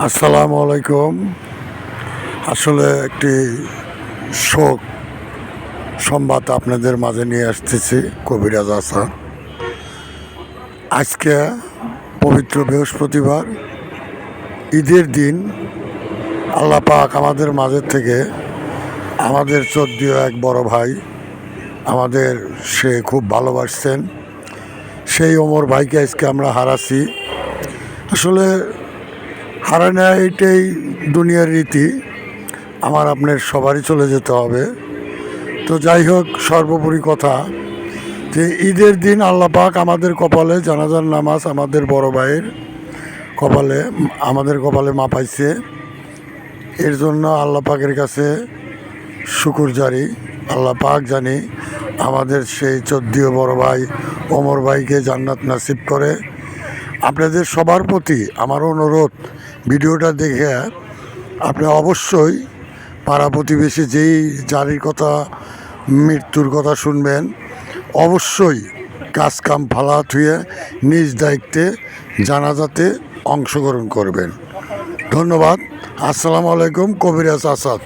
আসসালামু আলাইকুম। আসলে একটি শোক সংবাদ আপনাদের মাঝে নিয়ে আসতেছি। কবিরাজ আসাদ আজকে পবিত্র বৃহস্পতিবার, ঈদের দিন, আল্লাহ পাক আমাদের মাঝের থেকে আমাদের চোদ্দীয় এক বড় ভাই, আমাদের সে খুব ভালোবাসছেন, সেই ওমর ভাইকে আজকে আমরা হারাছি। আসলে হারানো এইটাই দুনিয়ার রীতি, আমার আপনার সবারই চলে যেতে হবে। তো যাই হোক, সর্বোপরি কথা যে ঈদের দিন আল্লাহ পাক আমাদের কপালে জানাজার নামাজ আমাদের বড় ভাইয়ের কপালে, আমাদের কপালে মাপাইছে। এর জন্য আল্লাহ পাকের কাছে শুকুর জারি। আল্লাহ পাক জানি আমাদের সেই চোদ্দীয় বড় ভাই ওমর ভাইকে জান্নাত নাসিব করে। আপনাদের সবার প্রতি আমার অনুরোধ, ভিডিওটা দেখে আপনি অবশ্যই পাড়া প্রতিবেশী যেই যারির কথা মৃত্যুর কথা শুনবেন, অবশ্যই কাজ কাম ফালা থুয়ে নিজ দায়িত্বে জানাজাতে অংশগ্রহণ করবেন। ধন্যবাদ। আসসালামু আলাইকুম। কবিরাজ আসাদ।